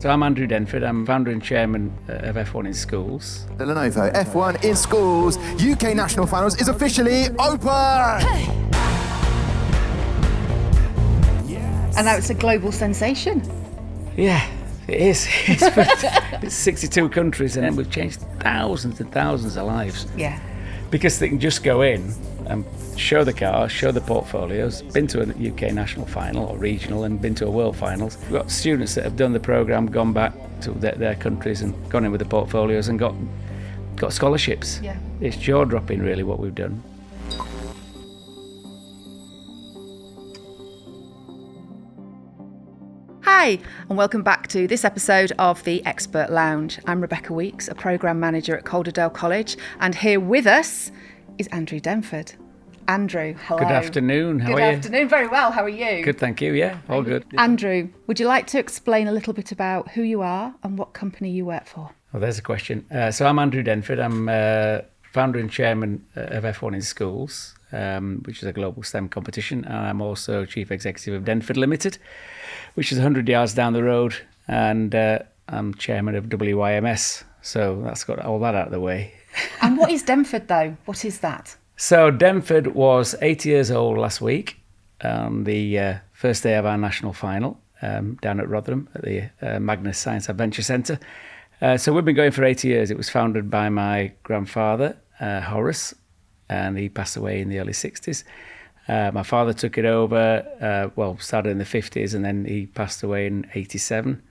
So I'm Andrew Denford. I'm founder and chairman of F1 in Schools. The Lenovo F1 in Schools UK National Finals is officially open! And now it's a global sensation. Yeah, it is. It's 62 countries and we've changed thousands and thousands of lives. Yeah. Because they can just go in and show the car, show the portfolios, been to a UK national final or regional and been to a world finals. We've got students that have done the programme, gone back to their countries and gone in with the portfolios and got scholarships. Yeah. It's jaw-dropping really what we've done. Hi, and welcome back to this episode of the Expert Lounge. I'm Rebecca Weeks, a programme manager at Calderdale College, and here with us is Andrew Denford. Andrew, hello. Good afternoon, how are you? Good afternoon, very well, how are you? Good, thank you, yeah, all good. Andrew, would you like to explain a little bit about who you are and what company you work for? Well, there's a question. So I'm Andrew Denford. I'm founder and chairman of F1 in Schools, which is a global STEM competition. And I'm also chief executive of Denford Limited, which is 100 yards down the road. And I'm chairman of WYMS. So that's got all that out of the way. And what is Denford, though? What is that? So Denford was 80 years old last week on the first day of our national final down at Rotherham at the Magnus Science Adventure Centre. So we've been going for 80 years. It was founded by my grandfather, Horace, and he passed away in the early 60s. My father took it over, started in the 50s, and then he passed away in 87.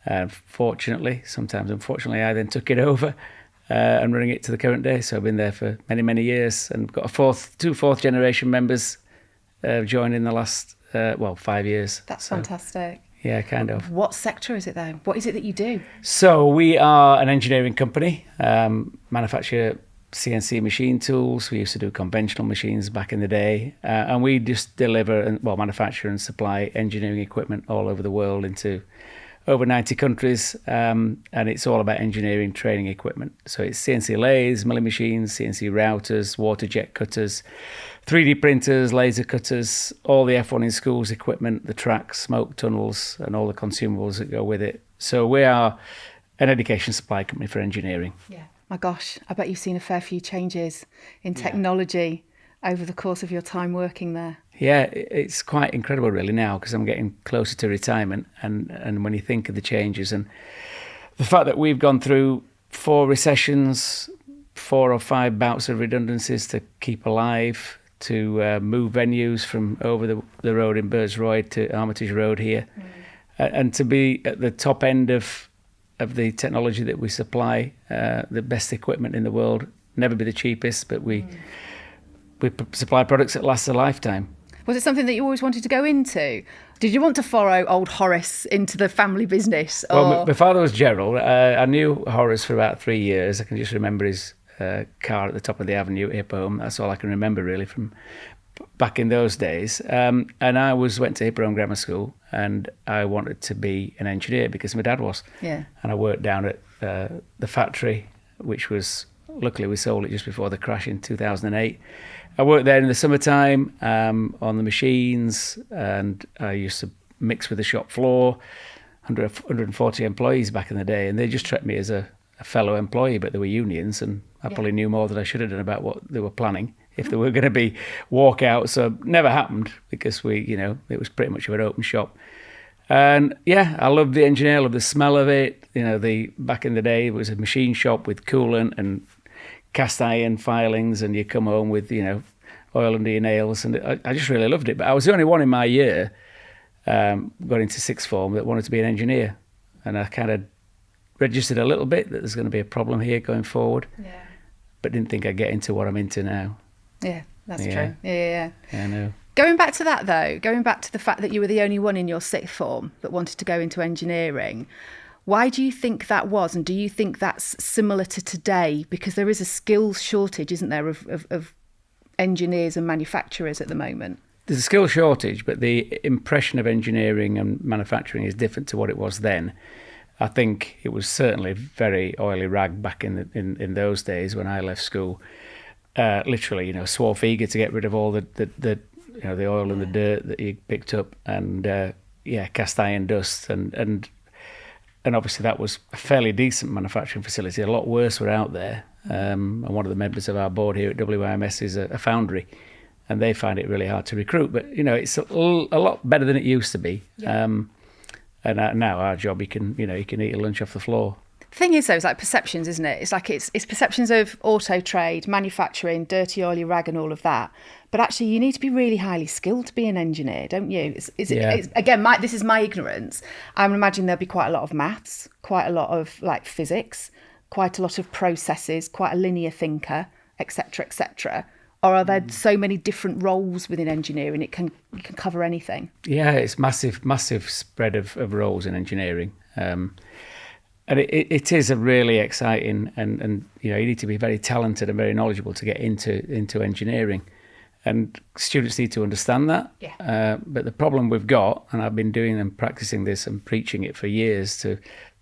Sometimes unfortunately, I then took it over and running it to the current day. So I've been there for many, many years and got two fourth generation members joined in the last, 5 years. That's fantastic. Yeah, kind of. What sector is it, though? What is it that you do? So we are an engineering company, manufacture CNC machine tools. We used to do conventional machines back in the day. And we just deliver and manufacture and supply engineering equipment all over the world into over 90 countries. And it's all about engineering training equipment. So it's CNC lathes, milling machines, CNC routers, water jet cutters, 3D printers, laser cutters, all the F1 in Schools equipment, the tracks, smoke tunnels, and all the consumables that go with it. So we are an education supply company for engineering. Yeah. My gosh, I bet you've seen a fair few changes in technology over the course of your time working there. Yeah, it's quite incredible really now because I'm getting closer to retirement and when you think of the changes and the fact that we've gone through 4 recessions, 4 or 5 bouts of redundancies to keep alive, to move venues from over the road in Birdsroyd to Armitage Road here, and to be at the top end of the technology that we supply, the best equipment in the world, never be the cheapest, but we supply products that last a lifetime. Was it something that you always wanted to go into? Did you want to follow old Horace into the family business? Or? Well, my father was Gerald. I knew Horace for about 3 years. I can just remember his car at the top of the avenue at Hippodrome. That's all I can remember really from back in those days. And I went to Hippodrome Grammar School and I wanted to be an engineer because my dad was. Yeah. And I worked down at the factory, which was, luckily we sold it just before the crash in 2008. I worked there in the summertime on the machines, and I used to mix with the shop floor, 140 employees back in the day, and they just treated me as a fellow employee, but there were unions, and I probably knew more than I should have done about what they were planning, if there were going to be walkouts. So never happened because it was pretty much of an open shop. And yeah, I loved the engineer, I loved the smell of it. Back in the day, it was a machine shop with coolant and cast iron filings, and you come home with oil under your nails, and I just really loved it. But I was the only one in my year got into sixth form that wanted to be an engineer, and I kind of registered a little bit that there's going to be a problem here going forward, but didn't think I'd get into what I'm into now. Yeah, that's true. Yeah, I know. Going back to that though, going back to the fact that you were the only one in your sixth form that wanted to go into engineering, why do you think that was? And do you think that's similar to today? Because there is a skills shortage, isn't there, of engineers and manufacturers at the moment? There's a skill shortage, but the impression of engineering and manufacturing is different to what it was then. I think it was certainly very oily rag back in those days when I left school. Literally, swarf eager to get rid of all the oil and the dirt that you picked up, and cast iron dust and And obviously that was a fairly decent manufacturing facility. A lot worse were out there. And one of the members of our board here at WIMS is a foundry, and they find it really hard to recruit. But, it's a lot better than it used to be. Yeah. And now our job, you can eat a lunch off the floor. The thing is, though, it's like perceptions, isn't it? It's like it's perceptions of auto trade, manufacturing, dirty, oily rag and all of that. But actually, you need to be really highly skilled to be an engineer, don't you? Again, this is my ignorance. I would imagine there'll be quite a lot of maths, quite a lot of like physics, quite a lot of processes, quite a linear thinker, etc., etc. Or are there so many different roles within engineering you can cover anything? Yeah, it's massive spread of roles in engineering. And it is a really exciting and you need to be very talented and very knowledgeable to get into engineering. And students need to understand that. Yeah. But the problem we've got, and I've been doing and practicing this and preaching it for years to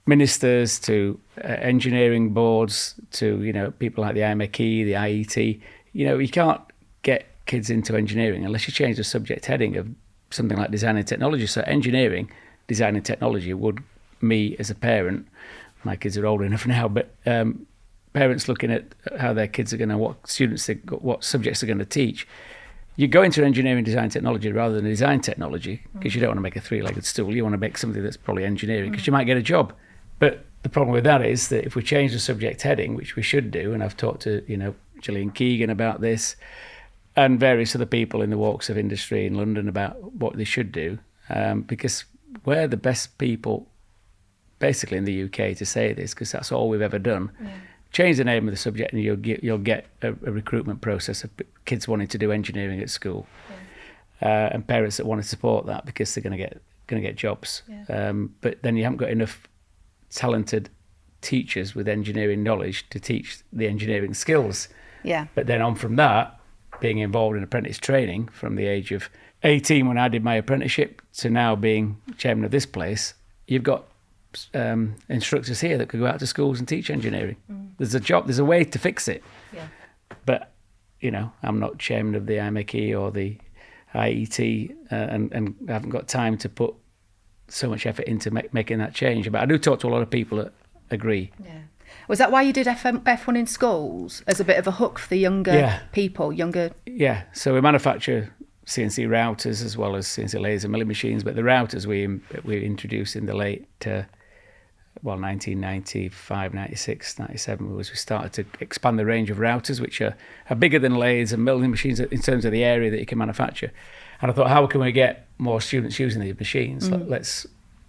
ministers, to engineering boards, to people like the IMechE, the IET, you can't get kids into engineering unless you change the subject heading of something like design and technology. So engineering, design and technology would, me as a parent, my kids are old enough now, but parents looking at how their kids are going to, what subjects they're going to teach, you go into engineering, design, technology rather than design technology because you don't want to make a three-legged stool. You want to make something that's probably engineering because you might get a job. But the problem with that is that if we change the subject heading, which we should do, and I've talked to Gillian Keegan about this and various other people in the walks of industry in London about what they should do, because we're the best people basically in the UK to say this because that's all we've ever done. Yeah. Change the name of the subject and you'll get a recruitment process of kids wanting to do engineering at school, and parents that want to support that because they're going to get jobs. Yeah. But then you haven't got enough talented teachers with engineering knowledge to teach the engineering skills. Yeah. But then on from that, being involved in apprentice training from the age of 18 when I did my apprenticeship to now being chairman of this place, you've got instructors here that could go out to schools and teach engineering. There's a way to fix it. Yeah. But I'm not chairman of the IMechE or the IET, and I haven't got time to put so much effort into making that change. But I do talk to a lot of people that agree. Yeah. Was that why you did F1 in schools as a bit of a hook for the younger people? Yeah. So we manufacture CNC routers as well as CNC laser milling machines, but the routers we introduced in the late 1995, 96, 97 was we started to expand the range of routers, which are bigger than lathes and milling machines in terms of the area that you can manufacture. And I thought, how can we get more students using these machines?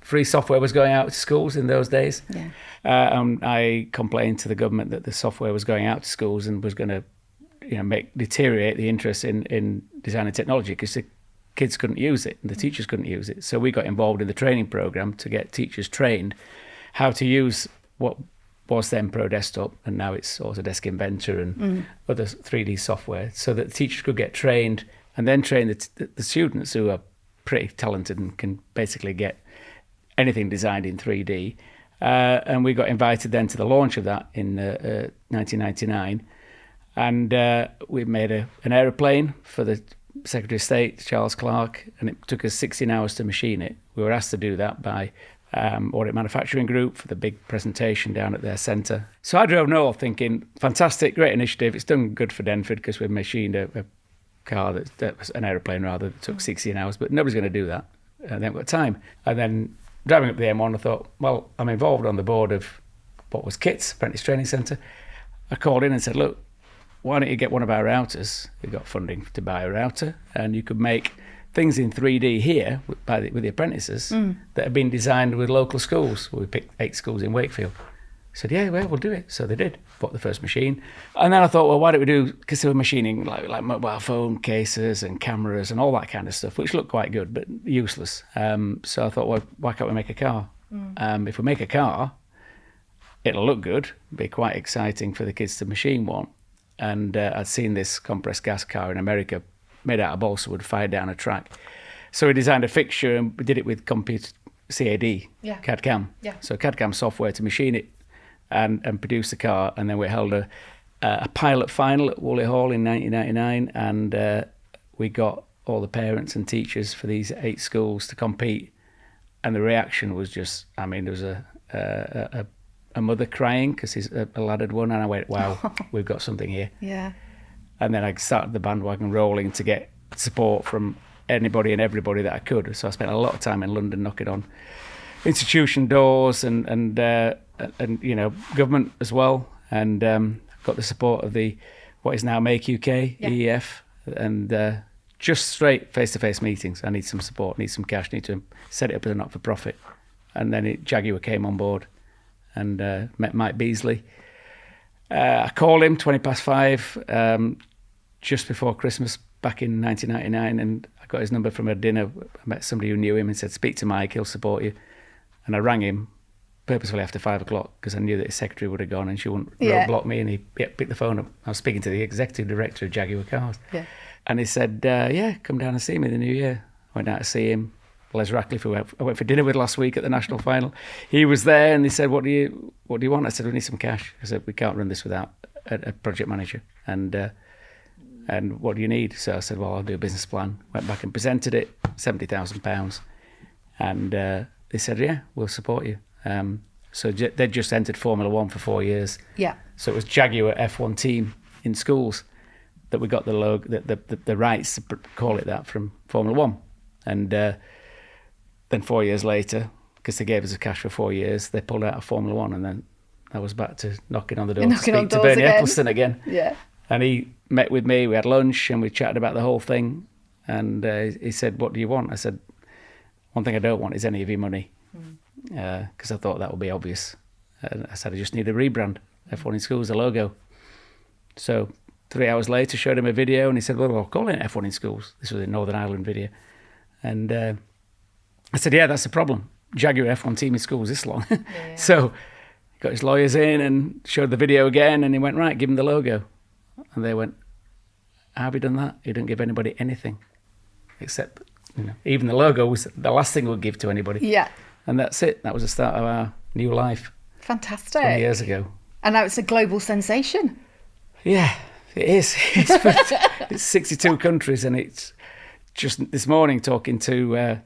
Free software was going out to schools in those days. Yeah. And I complained to the government that the software was going out to schools and was going to deteriorate the interest in design and technology because the kids couldn't use it and the teachers couldn't use it. So we got involved in the training program to get teachers trained how to use what was then Pro Desktop, and now it's Autodesk Inventor and other 3D software, so that the teachers could get trained and then train the students who are pretty talented and can basically get anything designed in 3D. And we got invited then to the launch of that in 1999. And we made an aeroplane for the Secretary of State, Charles Clarke, and it took us 16 hours to machine it. We were asked to do that by Audit Manufacturing Group for the big presentation down at their centre. So I drove north thinking, fantastic, great initiative. It's done good for Denford because we've machined a car that was an aeroplane rather that took 16 hours, but nobody's going to do that. They haven't got time. And then driving up the M1, I thought, well, I'm involved on the board of what was KITS, Apprentice Training Centre. I called in and said, look, why don't you get one of our routers? We got funding to buy a router, and you could make things in 3D here with the apprentices that have been designed with local schools. We picked 8 schools in Wakefield. I said, yeah, well, we'll do it. So they did. Bought the first machine. And then I thought, well, why don't we do, because they were machining like mobile phone cases and cameras and all that kind of stuff, which looked quite good, but useless. So I thought, well, why can't we make a car? If we make a car, it'll look good, be quite exciting for the kids to machine one. And I'd seen this compressed gas car in America made out of balsa wood fired down a track. So we designed a fixture and we did it with CAD, CAD-CAM. Yeah. So CAD-CAM software to machine it and produce the car. And then we held a pilot final at Woolley Hall in 1999, and we got all the parents and teachers for these 8 schools to compete. And the reaction was just, I mean, there was a a mother crying because a lad had won, and I went, wow, we've got something here. Yeah. And then I started the bandwagon rolling to get support from anybody and everybody that I could. So I spent a lot of time in London knocking on institution doors and you know, government as well, and got the support of what is now Make UK, EEF, and just straight face-to-face meetings. I need some support, need some cash, need to set it up as a not-for-profit. And then Jaguar came on board and met Mike Beasley. I called him 5:20 just before Christmas back in 1999, and I got his number from a dinner. I met somebody who knew him and said, speak to Mike, he'll support you. And I rang him purposefully after 5 o'clock because I knew that his secretary would have gone and she wouldn't block me, and he picked the phone up. I was speaking to the executive director of Jaguar Cars. Yeah. And he said, come down and see me in the new year. I went out to see him. Les Rackliffe, who I went for dinner with last week at the national final. He was there, and he said, what do you want? I said, we need some cash. I said, we can't run this without a project manager. And what do you need? So I said, well, I'll do a business plan. Went back and presented it, £70,000. And they said, yeah, we'll support you. So they'd just entered Formula One for 4 years. Yeah. So it was Jaguar F1 team in schools that we got the logo, the rights to call it that from Formula One. And then 4 years later, because they gave us the cash for 4 years, they pulled out of Formula One, and then I was back to knocking on the door to speak to Bernie Eccleston again. Yeah. And he met with me, we had lunch, and we chatted about the whole thing. And he said, what do you want? I said, one thing I don't want is any of your money, because I thought that would be obvious. And I said, I just need a rebrand. F1 in Schools, a logo. So 3 hours later, showed him a video, and he said, well, I'll call it F1 in Schools. This was a Northern Ireland video. And I said, yeah, that's the problem. Jaguar F1 team in schools this long. Yeah. So got his lawyers in and showed the video again, and he went, right, give him the logo. And they went, how have you done that? You didn't give anybody anything, except, you know, even the logo was the last thing we'd give to anybody. Yeah. And that's it. That was the start of our new life. Fantastic. 20 years ago. And now it's a global sensation. Yeah, it is. It's 62 countries, and it's just this morning talking to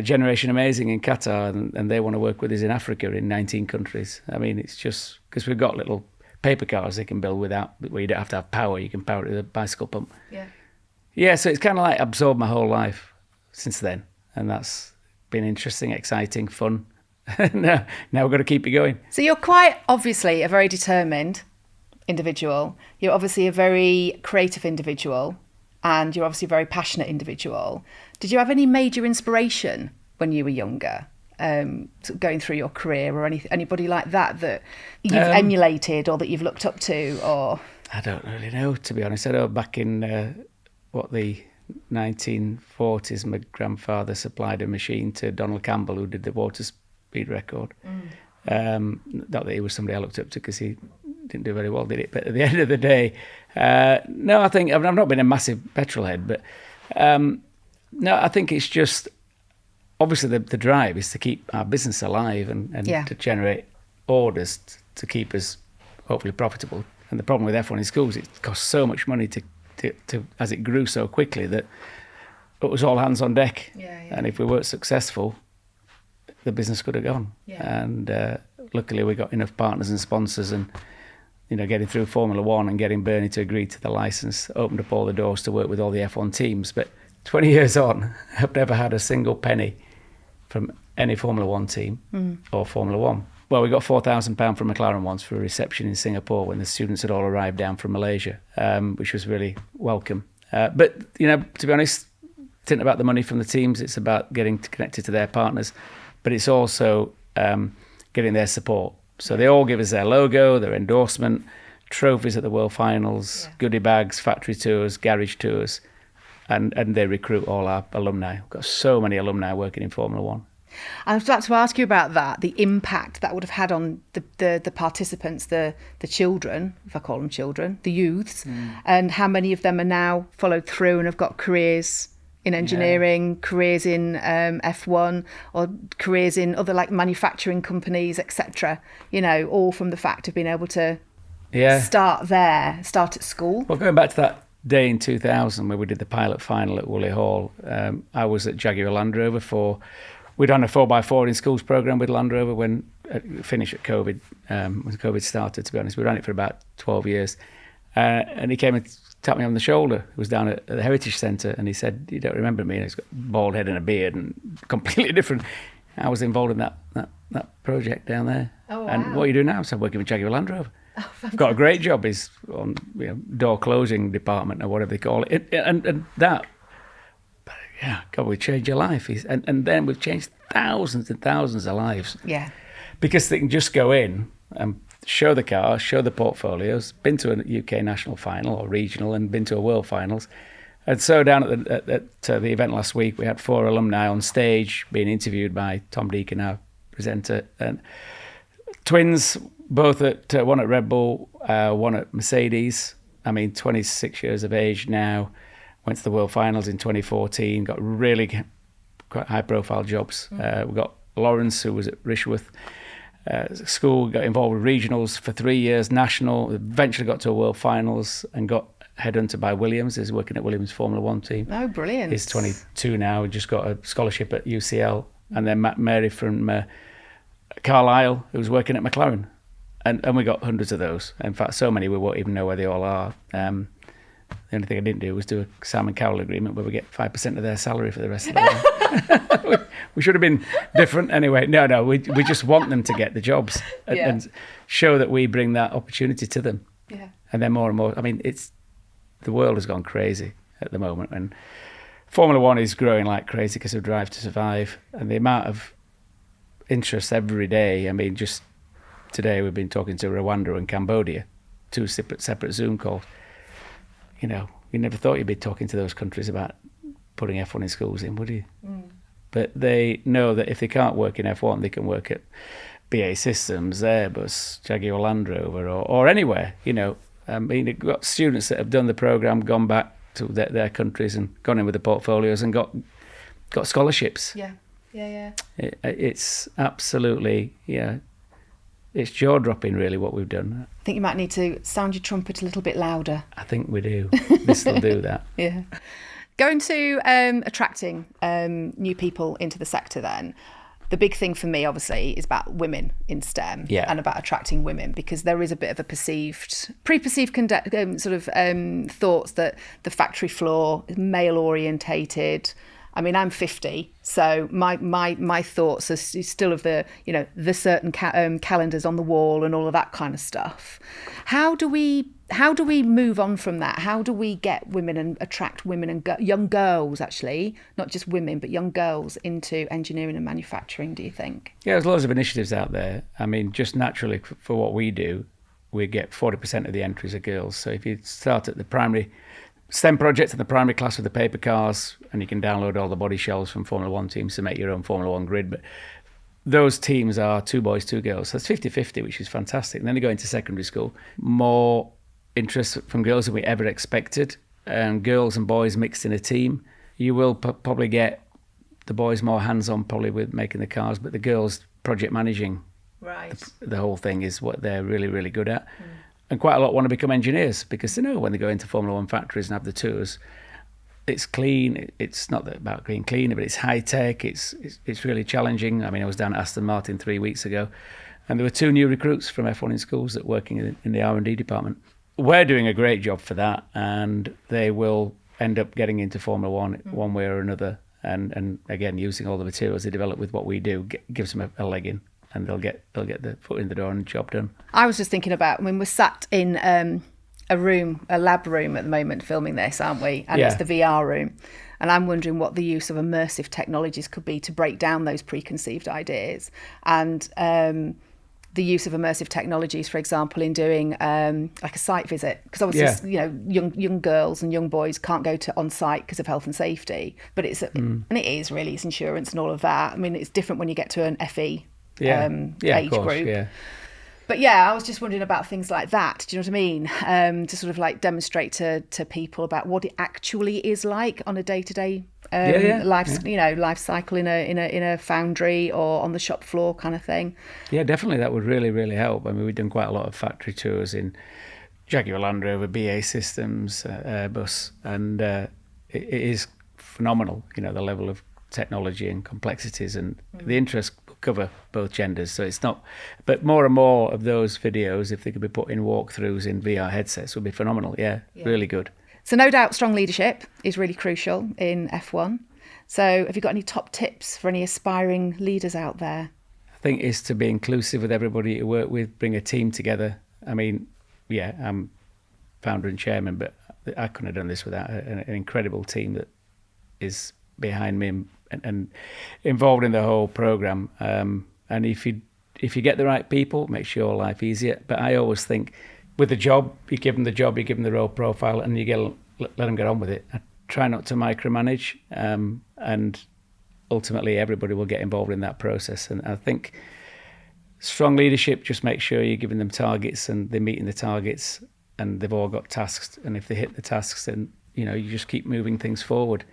Generation Amazing in Qatar, and they want to work with us in Africa in 19 countries. I mean, it's just because we've got little paper cars they can build where you don't have to have power. You can power it with a bicycle pump. Yeah. Yeah, so it's kind of like absorbed my whole life since then, and that's been interesting, exciting, fun. Now we've got to keep it going. So you're quite obviously a very determined individual. You're obviously a very creative individual, and you're obviously a very passionate individual. Did you have any major inspiration when you were younger, going through your career, or anybody like that you've emulated or that you've looked up to? Or I don't really know, to be honest. I know back in the 1940s, my grandfather supplied a machine to Donald Campbell, who did the water speed record. Not that he was somebody I looked up to, because he didn't do very well, did it? But at the end of the day, no, I think I've not been a massive petrol head, but no, I think it's just obviously the drive is to keep our business alive and to generate orders to keep us hopefully profitable. And the problem with F1 in Schools, it costs so much money to as it grew so quickly that it was all hands on deck. And if we weren't successful, the business could have gone. And luckily we got enough partners and sponsors, and getting through Formula One and getting Bernie to agree to the license opened up all the doors to work with all the F1 teams. But 20 years on, I've never had a single penny from any Formula One team or Formula One. Well, we got £4,000 from McLaren once for a reception in Singapore when the students had all arrived down from Malaysia, which was really welcome. But, to be honest, it isn't about the money from the teams. It's about getting connected to their partners. But it's also getting their support. So they all give us their logo, their endorsement, trophies at the World Finals, goodie bags, factory tours, garage tours, and they recruit all our alumni. We've got so many alumni working in Formula One. I was about to ask you about that, the impact that would have had on the participants, the children, if I call them children, the youths, and how many of them are now followed through and have got careers in engineering, careers in F1, or careers in other like manufacturing companies, etc. All from the fact of being able to start at school. Well, going back to that day in 2000 where we did the pilot final at Woolly Hall, I was at Jaguar Land Rover we'd done a 4x4 in schools programme with Land Rover when finish at COVID, when COVID started, to be honest. We ran it for about 12 years. And he came and tapped me on the shoulder. He was down at the Heritage Centre, and he said, "You don't remember me?" And he's got a bald head and a beard and completely different. I was involved in that project down there. Oh, wow. And what are you doing now? So I'm working with Jaguar Land Rover. I've got a great job. He's on door closing department or whatever they call it. And that, yeah, God, we changed your life. And then we've changed thousands and thousands of lives. Yeah. Because they can just go in and show the car, show the portfolios, been to a UK national final or regional, and been to a world finals. And so down at the event last week, we had 4 alumni on stage being interviewed by Tom Deacon, our presenter, and twins, both at one at Red Bull, one at Mercedes. 26 years of age now. Went to the world finals in 2014. Got really quite high-profile jobs. We got Lawrence, who was at Rishworth School, got involved with regionals for 3 years, national. Eventually got to a world finals and got headhunted by Williams. He's working at Williams Formula One team. Oh, brilliant. He's 22 now. Just got a scholarship at UCL. And then Matt Mary from Carlisle, who's working at McLaren. And we got hundreds of those. In fact, so many we won't even know where they all are. The only thing I didn't do was do a Simon Cowell agreement where we get 5% of their salary for the rest of the year. We should have been different anyway. No, we just want them to get the jobs and show that we bring that opportunity to them. Yeah. And then more and more, the world has gone crazy at the moment, and Formula One is growing like crazy because of Drive to Survive, and the amount of interest every day. Just today we've been talking to Rwanda and Cambodia, 2 separate Zoom calls. You never thought you'd be talking to those countries about putting F1 in schools in, would you? But they know that if they can't work in F1, they can work at BAE Systems, Airbus, Jaguar Land Rover, or anywhere, You've got students that have done the programme, gone back to their countries and gone in with the portfolios and got scholarships. Yeah. It's absolutely, it's jaw-dropping really what we've done. I think you might need to sound your trumpet a little bit louder. I think we do. This will do that. Yeah. Going to attracting new people into the sector then. The big thing for me, obviously, is about women in STEM and about attracting women, because there is a bit of a pre-perceived thoughts that the factory floor is male-orientated. I'm 50, so my thoughts are still of the certain calendars on the wall and all of that kind of stuff. How do we move on from that? How do we get women and attract women and young girls, actually, not just women, but young girls into engineering and manufacturing, do you think? Yeah, there's loads of initiatives out there. Just naturally for what we do, we get 40% of the entries are girls. So if you start at the primary STEM project in the primary class with the paper cars, and you can download all the body shells from Formula One teams to make your own Formula One grid. But those teams are 2 boys, 2 girls. So it's 50-50, which is fantastic. And then they go into secondary school. More interest from girls than we ever expected. And girls and boys mixed in a team. You will probably get the boys more hands-on probably with making the cars, but the girls project managing. Right. The whole thing is what they're really, really good at. And quite a lot want to become engineers because they know when they go into Formula One factories and have the tours, it's clean. It's not about being cleaner, but it's high tech. It's really challenging. I was down at Aston Martin 3 weeks ago, and there were 2 new recruits from F1 in schools that working in the R&D department. We're doing a great job for that, and they will end up getting into Formula One way or another. And again, using all the materials they develop with what we do gives them a leg in. And they'll get the foot in the door and the job done. I was just thinking about when we're sat in a lab room at the moment filming this, aren't we? And it's the VR room. And I'm wondering what the use of immersive technologies could be to break down those preconceived ideas. And the use of immersive technologies, for example, in doing like a site visit. Because obviously, young girls and young boys can't go to on site because of health and safety. But it's insurance and all of that. It's different when you get to an FE. Age group. Yeah. But I was just wondering about things like that. Do you know what I mean? To sort of like demonstrate to people about what it actually is like on a day-to-day life cycle in a foundry or on the shop floor kind of thing. Yeah, definitely, that would really, really help. We've done quite a lot of factory tours in Jaguar Land Rover, BAE Systems, Airbus, and it is phenomenal. The level of technology and complexities and the interest cover both genders. So it's not, but more and more of those videos, if they could be put in walkthroughs in VR headsets, would be phenomenal. Yeah, really good. So no doubt strong leadership is really crucial in F1. So have you got any top tips for any aspiring leaders out there? I think is to be inclusive with everybody you work with, bring a team together. I mean, yeah, I'm founder and chairman, but I couldn't have done this without an incredible team that is behind me and involved in the whole program. And if you get the right people, it makes your life easier. But I always think with the job, you give them the job, you give them the role profile, and you let them get on with it. I try not to micromanage, and ultimately everybody will get involved in that process. And I think strong leadership, just make sure you're giving them targets and they're meeting the targets and they've all got tasks. And if they hit the tasks, then, you just keep moving things forward.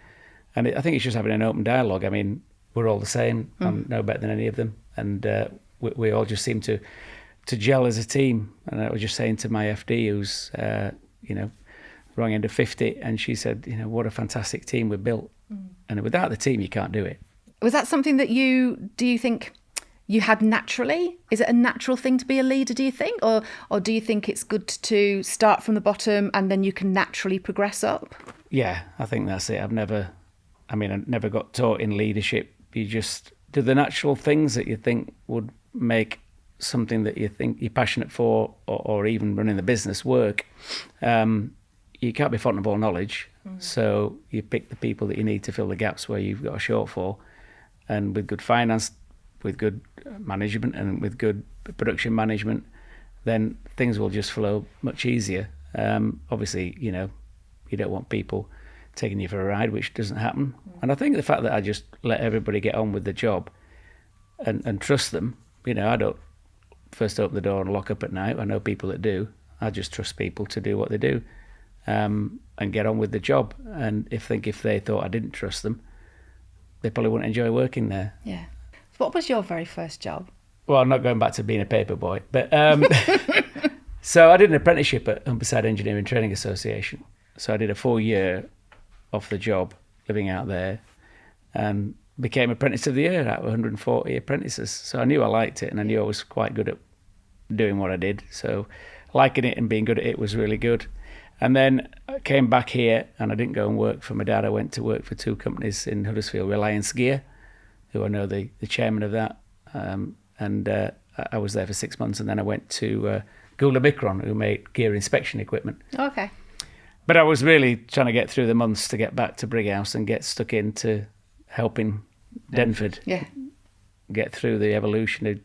And I think it's just having an open dialogue. I mean, we're all the same. I'm no better than any of them. And we all just seem to gel as a team. And I was just saying to my FD, who's, wrong end of 50, and she said, what a fantastic team we've built. And without the team, you can't do it. Was that something that do you think you had naturally? Is it a natural thing to be a leader, do you think? Or do you think it's good to start from the bottom and then you can naturally progress up? Yeah, I think that's it. I never got taught in leadership. You just do the natural things that you think would make something that you think you're passionate for or even running the business work. You can't be fond of all knowledge. So you pick the people that you need to fill the gaps where you've got a shortfall. And with good finance, with good management and with good production management, then things will just flow much easier. Obviously, you don't want people taking you for a ride, which doesn't happen. And I think the fact that I just let everybody get on with the job and trust them, I don't first open the door and lock up at night. I know people that do. I just trust people to do what they do. And get on with the job. And if they thought I didn't trust them, they probably wouldn't enjoy working there. Yeah. What was your very first job? Well, I'm not going back to being a paper boy, but so I did an apprenticeship at Humberside Engineering Training Association. So I did a full year off the job, living out there, and became Apprentice of the Year out of 140 apprentices. So I knew I liked it, and I knew I was quite good at doing what I did. So liking it and being good at it was really good. And then I came back here, and I didn't go and work for my dad. I went to work for two companies in Huddersfield, Reliance Gear, who I know the chairman of that. And I was there for 6 months, and then I went to Gould & Micron, who made gear inspection equipment. Okay. But I was really trying to get through the months to get back to Brighouse and get stuck into helping Denford get through the evolution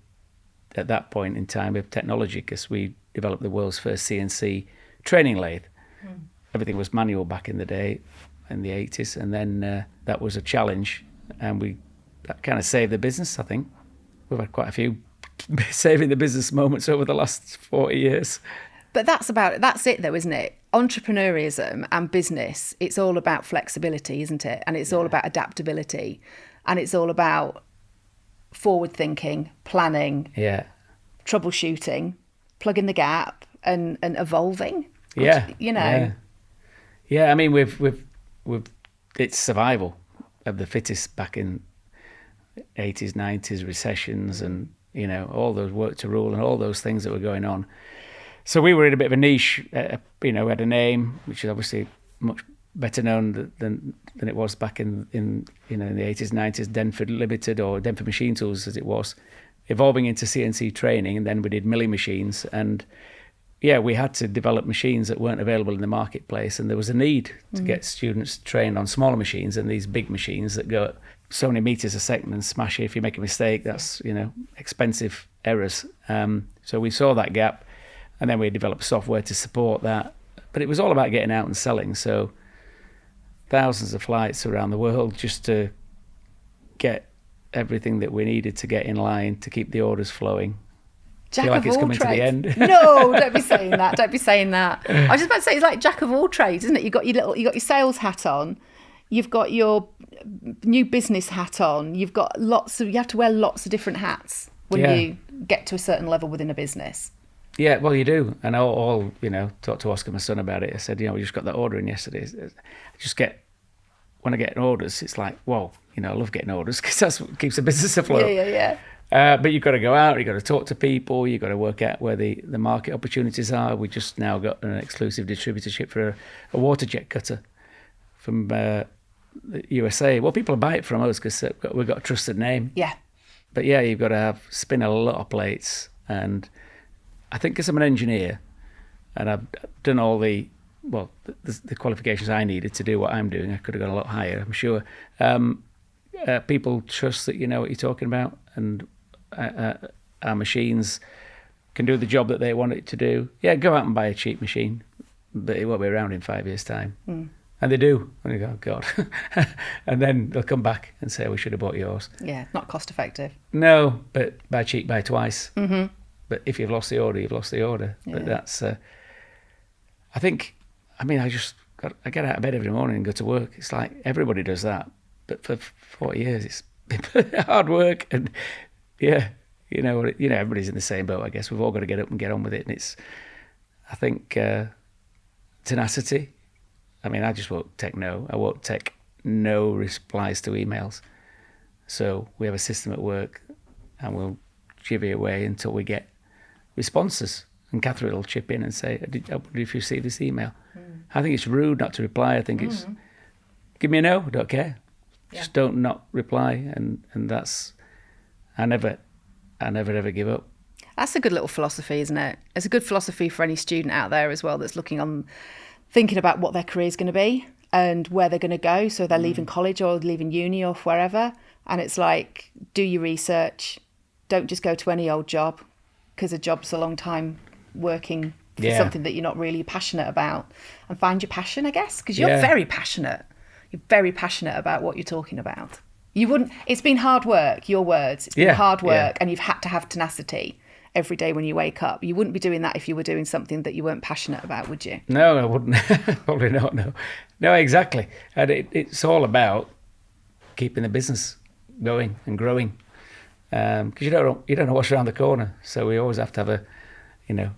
at that point in time of technology, because we developed the world's first CNC training lathe. Everything was manual back in the day, in the 80s, and then that was a challenge, and that kind of saved the business, I think. We've had quite a few saving the business moments over the last 40 years. But that's it though, isn't it? Entrepreneurism and business, it's all about flexibility, isn't it? And it's all about adaptability, and it's all about forward thinking, planning, troubleshooting, plugging the gap, and evolving. Yeah. Yeah, I mean, we've it's survival of the fittest back in 80s, 90s, recessions, and all those work to rule and all those things that were going on. So we were in a bit of a niche. We had a name which is obviously much better known than it was back in the 80s, 90s. Denford Limited, or Denford Machine Tools as it was, evolving into CNC training, and then we did milling machines. And we had to develop machines that weren't available in the marketplace, and there was a need to get students trained on smaller machines and these big machines that go so many meters a second and smash you if you make a mistake. That's expensive errors. So we saw that gap, and then we developed software to support that. But it was all about getting out and selling. So thousands of flights around the world just to get everything that we needed to get in line to keep the orders flowing. Jack feel like of it's all coming trades. to the end. No, don't be saying that. Don't be saying that. I was just about to say, it's like Jack of all trades, isn't it? You got your sales hat on, you've got your new business hat on, you have to wear lots of different hats when you get to a certain level within a business. Yeah, well, you do. And I'll talk to Oscar, my son, about it. I said, we just got that order in yesterday. When I get orders, it's like, whoa, I love getting orders because that's what keeps the business afloat. Yeah. But you've got to go out, you've got to talk to people, you've got to work out where the market opportunities are. We just now got an exclusive distributorship for a water jet cutter from the USA. Well, people buy it from us because we've got a trusted name. Yeah. But yeah, you've got to spin a lot of plates. And I think because I'm an engineer and I've done all the qualifications I needed to do what I'm doing, I could have gone a lot higher, I'm sure. People trust that you know what you're talking about, and our machines can do the job that they want it to do. Yeah, go out and buy a cheap machine, but it won't be around in 5 years' time. And they do. And you go, oh, God. And then they'll come back and say, we should have bought yours. Yeah, not cost effective. No, but buy cheap, buy twice. Mm-hmm. But if you've lost the order, you've lost the order. Yeah. But that's, I get out of bed every morning and go to work. It's like everybody does that. But for 40 years, it's been hard work. And yeah, everybody's in the same boat, I guess. We've all got to get up and get on with it. And it's, I think, tenacity. I mean, I just won't take no. I won't take no replies to emails. So we have a system at work and we'll chivvy away until we get responses. And Catherine will chip in and say, I wonder if you received this email. I think it's rude not to reply. I think it's, give me a no, I don't care. Yeah. Just don't not reply. And that's, I never ever give up. That's a good little philosophy, isn't it? It's a good philosophy for any student out there as well that's thinking about what their career is going to be and where they're going to go. So they're leaving college or leaving uni or wherever. And it's like, do your research. Don't just go to any old job, because a job's a long time working for something that you're not really passionate about. And find your passion, I guess, because you're very passionate. You're very passionate about what you're talking about. It's been hard work, your words. It's been hard work, and you've had to have tenacity every day when you wake up. You wouldn't be doing that if you were doing something that you weren't passionate about, would you? No, I wouldn't. Probably not, no. No, exactly. And it's all about keeping the business going and growing. Because you don't know what's around the corner. So we always have to have a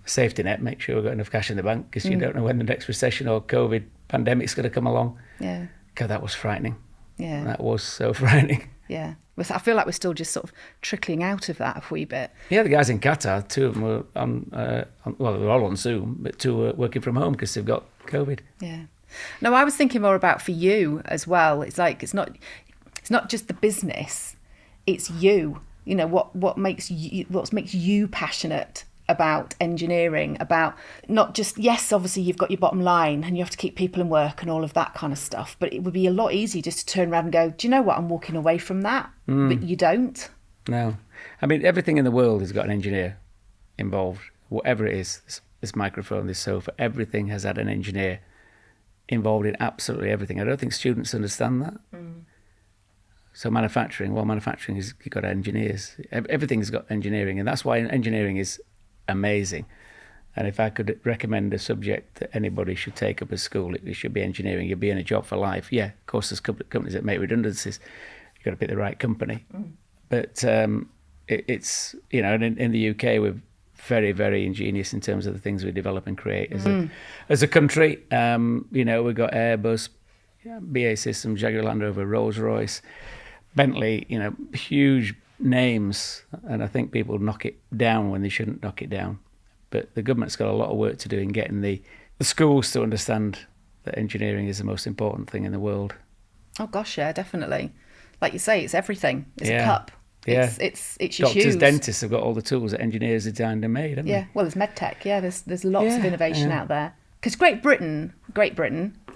safety net, make sure we've got enough cash in the bank, because you don't know when the next recession or COVID pandemic's going to come along. Yeah. God, that was frightening. Yeah. That was so frightening. Yeah. I feel like we're still just sort of trickling out of that a wee bit. Yeah, the guys in Qatar, 2 of them were they're all on Zoom, but 2 were working from home because they've got COVID. Yeah. No, I was thinking more about for you as well. It's like it's not just the business, it's you. You know, what makes you passionate about engineering, about not just, yes, obviously you've got your bottom line and you have to keep people in work and all of that kind of stuff, but it would be a lot easier just to turn around and go, do you know what, I'm walking away from that. But you don't. No. I mean, everything in the world has got an engineer involved, whatever it is. This microphone, this sofa, everything has had an engineer involved in absolutely everything. I don't think students understand that. So manufacturing is, you've got engineers. Everything's got engineering, and that's why engineering is amazing. And if I could recommend a subject that anybody should take up at school, it should be engineering. You'll be in a job for life. Yeah, of course, there's companies that make redundancies. You've got to pick the right company. But it's, in the UK, we're very, very ingenious in terms of the things we develop and create as a country. We've got Airbus, BAE Systems, Jaguar Land Rover, Rolls-Royce, Bentley, huge names, and I think people knock it down when they shouldn't knock it down. But the government's got a lot of work to do in getting the schools to understand that engineering is the most important thing in the world. Oh gosh, yeah, definitely. Like you say, it's everything. It's a cup. Yeah. It's your Doctors, shoes. Dentists have got all the tools that engineers designed and made, haven't they? Well, there's medtech. Yeah, there's lots of innovation out there. Because Great Britain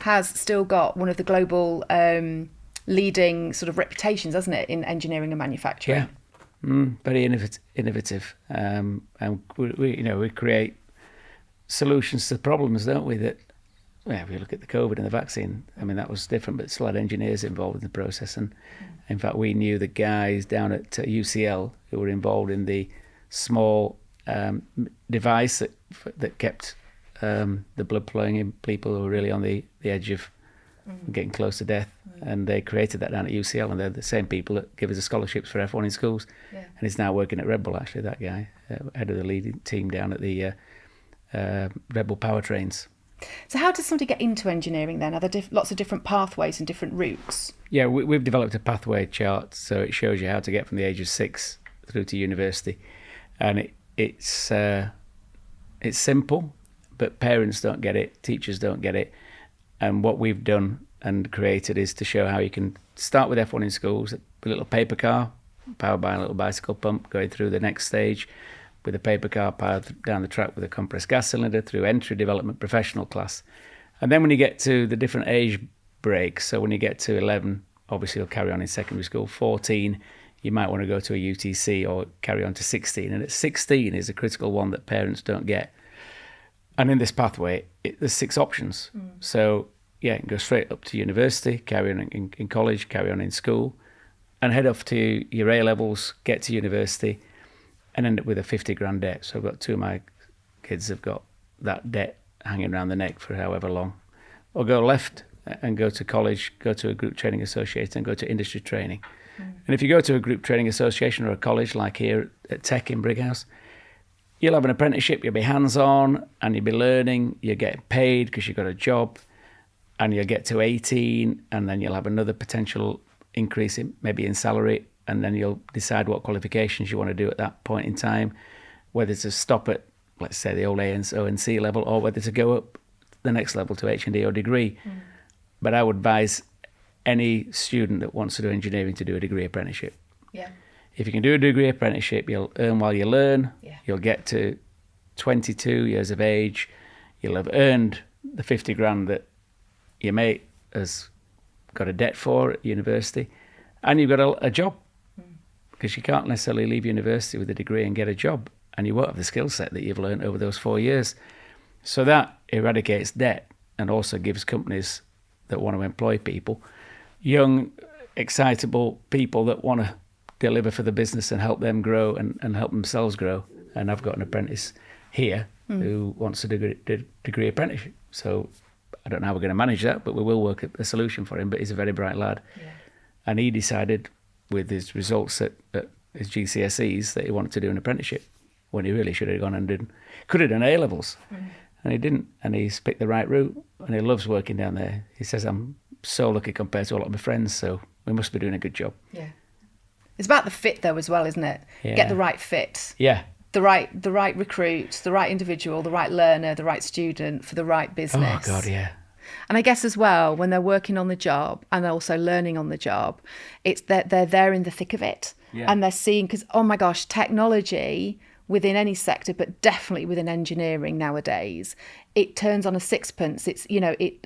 has still got one of the global leading sort of reputations, hasn't it, in engineering and manufacturing? Yeah, very innovative. And we create solutions to problems, don't we? That, if you look at the COVID and the vaccine, I mean, that was different, but still had engineers involved in the process. And in fact, we knew the guys down at UCL who were involved in the small device that kept the blood flowing in people who were really on the edge of getting close to death. And they created that down at UCL, and they're the same people that give us the scholarships for F1 in schools. And he's now working at Red Bull, actually, that guy, head of the leading team down at the Red Bull powertrains. So how does somebody get into engineering then? Are there lots of different pathways and different routes? Yeah, we've developed a pathway chart, so it shows you how to get from the age of 6 through to university. And it's simple, but parents don't get it, teachers don't get it. And what we've done and created is to show how you can start with F1 in schools, a little paper car powered by a little bicycle pump, going through the next stage with a paper car powered down the track with a compressed gas cylinder, through entry, development, professional class. And then when you get to the different age breaks, so when you get to 11, obviously you'll carry on in secondary school. 14, you might want to go to a UTC or carry on to 16. And at 16 is a critical one that parents don't get. And in this pathway, there's 6 options. So, yeah, you can go straight up to university, carry on in college, carry on in school, and head off to your A-levels, get to university, and end up with a 50 grand debt. So I've got 2 of my kids have got that debt hanging around the neck for however long. Or go left and go to college, go to a group training association and go to industry training. And if you go to a group training association or a college like here at Tech in Brighouse, you'll have an apprenticeship, you'll be hands-on and you'll be learning, you'll get paid because you've got a job, and you'll get to 18 and then you'll have another potential increase in salary, and then you'll decide what qualifications you want to do at that point in time, whether to stop at, let's say, the old ONC level, or whether to go up the next level to H&D or degree. But I would advise any student that wants to do engineering to do a degree apprenticeship. Yeah. If you can do a degree apprenticeship, you'll earn while you learn. Yeah. You'll get to 22 years of age. You'll have earned the 50 grand that your mate has got a debt for at university, and you've got a job, because you can't necessarily leave university with a degree and get a job, and you won't have the skill set that you've learned over those 4 years. So that eradicates debt and also gives companies that want to employ people, young, excitable people that want to deliver for the business and help them grow and help themselves grow. And I've got an apprentice here who wants to do a degree apprenticeship. So I don't know how we're going to manage that, but we will work a solution for him. But he's a very bright lad. Yeah. And he decided with his results at his GCSEs that he wanted to do an apprenticeship, when he really should have gone and could have done A-levels. And he didn't. And he's picked the right route, and he loves working down there. He says, I'm so lucky compared to a lot of my friends, so we must be doing a good job. Yeah. It's about the fit, though, as well, isn't it? Yeah. Get the right fit. Yeah. The right recruit, the right individual, the right learner, the right student for the right business. Oh, God, yeah. And I guess as well, when they're working on the job and they're also learning on the job, it's that they're there in the thick of it. Yeah. And they're seeing, because, oh my gosh, technology within any sector, but definitely within engineering nowadays, it turns on a sixpence. It's,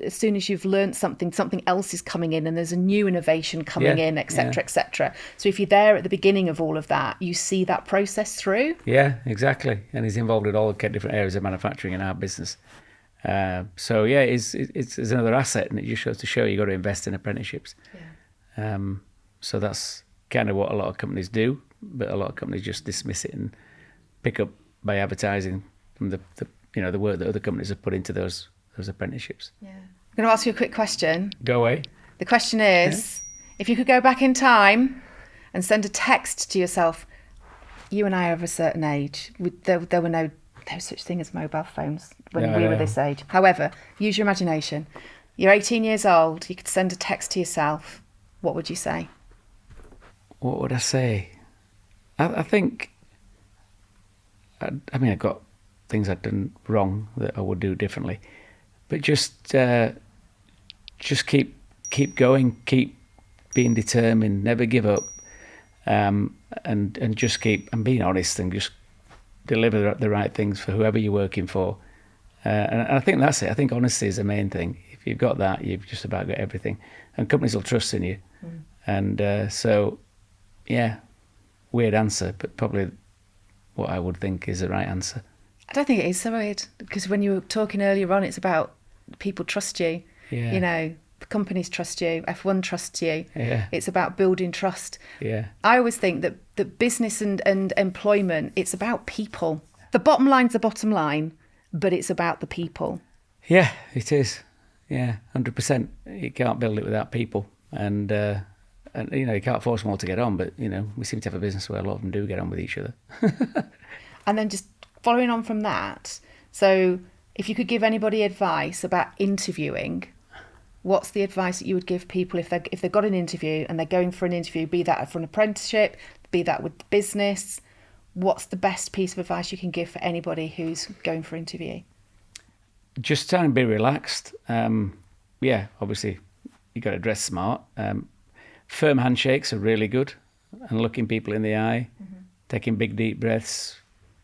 as soon as you've learned something else is coming in and there's a new innovation coming in, et cetera, et cetera. So if you're there at the beginning of all of that, you see that process through. Yeah, exactly. And he's involved in all different areas of manufacturing in our business. So yeah, it's another asset, and it just shows to show you've got to invest in apprenticeships. Yeah. So that's kind of what a lot of companies do, but a lot of companies just dismiss it and pick up by advertising from the work that other companies have put into those apprenticeships. Yeah. I'm going to ask you a quick question. Go away. The question is, if you could go back in time and send a text to yourself, you and I are of a certain age. There were no such thing as mobile phones when we were this age. However, use your imagination. You're 18 years old. You could send a text to yourself. What would you say? What would I say? I think... I mean, I've got things I've done wrong that I would do differently, but just keep going, keep being determined, never give up, and just keep and being honest and just deliver the right things for whoever you're working for. And I think that's it. I think honesty is the main thing. If you've got that, you've just about got everything, and companies will trust in you. And so, yeah, weird answer, but probably what I would think is the right answer. I don't think it is so weird, because when you were talking earlier on, it's about people trust you. Yeah. The companies trust you, F1 trusts you. Yeah. It's about building trust. Yeah. I always think that business and employment, it's about people. The bottom line's the bottom line, but it's about the people. Yeah, it is. Yeah, 100%. You can't build it without people. And you can't force them all to get on, but, we seem to have a business where a lot of them do get on with each other. And then just following on from that, so if you could give anybody advice about interviewing, what's the advice that you would give people if they've got an interview and they're going for an interview, be that for an apprenticeship, be that with business? What's the best piece of advice you can give for anybody who's going for an interview? Just try and be relaxed. Obviously, you got to dress smart. Firm handshakes are really good, and looking people in the eye, taking big deep breaths,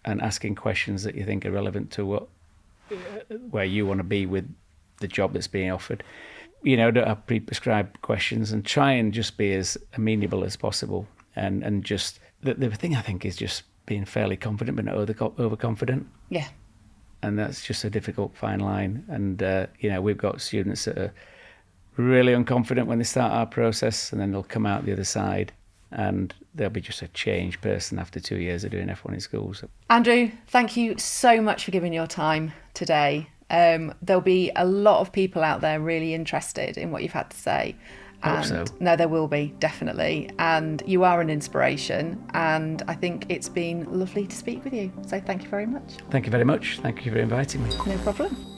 and asking questions that you think are relevant to where you want to be with the job that's being offered. Don't have pre-prescribed questions, and try and just be as amenable as possible. And just the thing I think is just being fairly confident but not overconfident. Yeah. And that's just a difficult fine line. And we've got students that are really unconfident when they start our process, and then they'll come out the other side and they'll be just a changed person after 2 years of doing F1 in schools. Andrew, thank you so much for giving your time today. There'll be a lot of people out there really interested in what you've had to say. Hope so. No, there will be, definitely. And you are an inspiration. And I think it's been lovely to speak with you. So thank you very much. Thank you very much. Thank you for inviting me. No problem.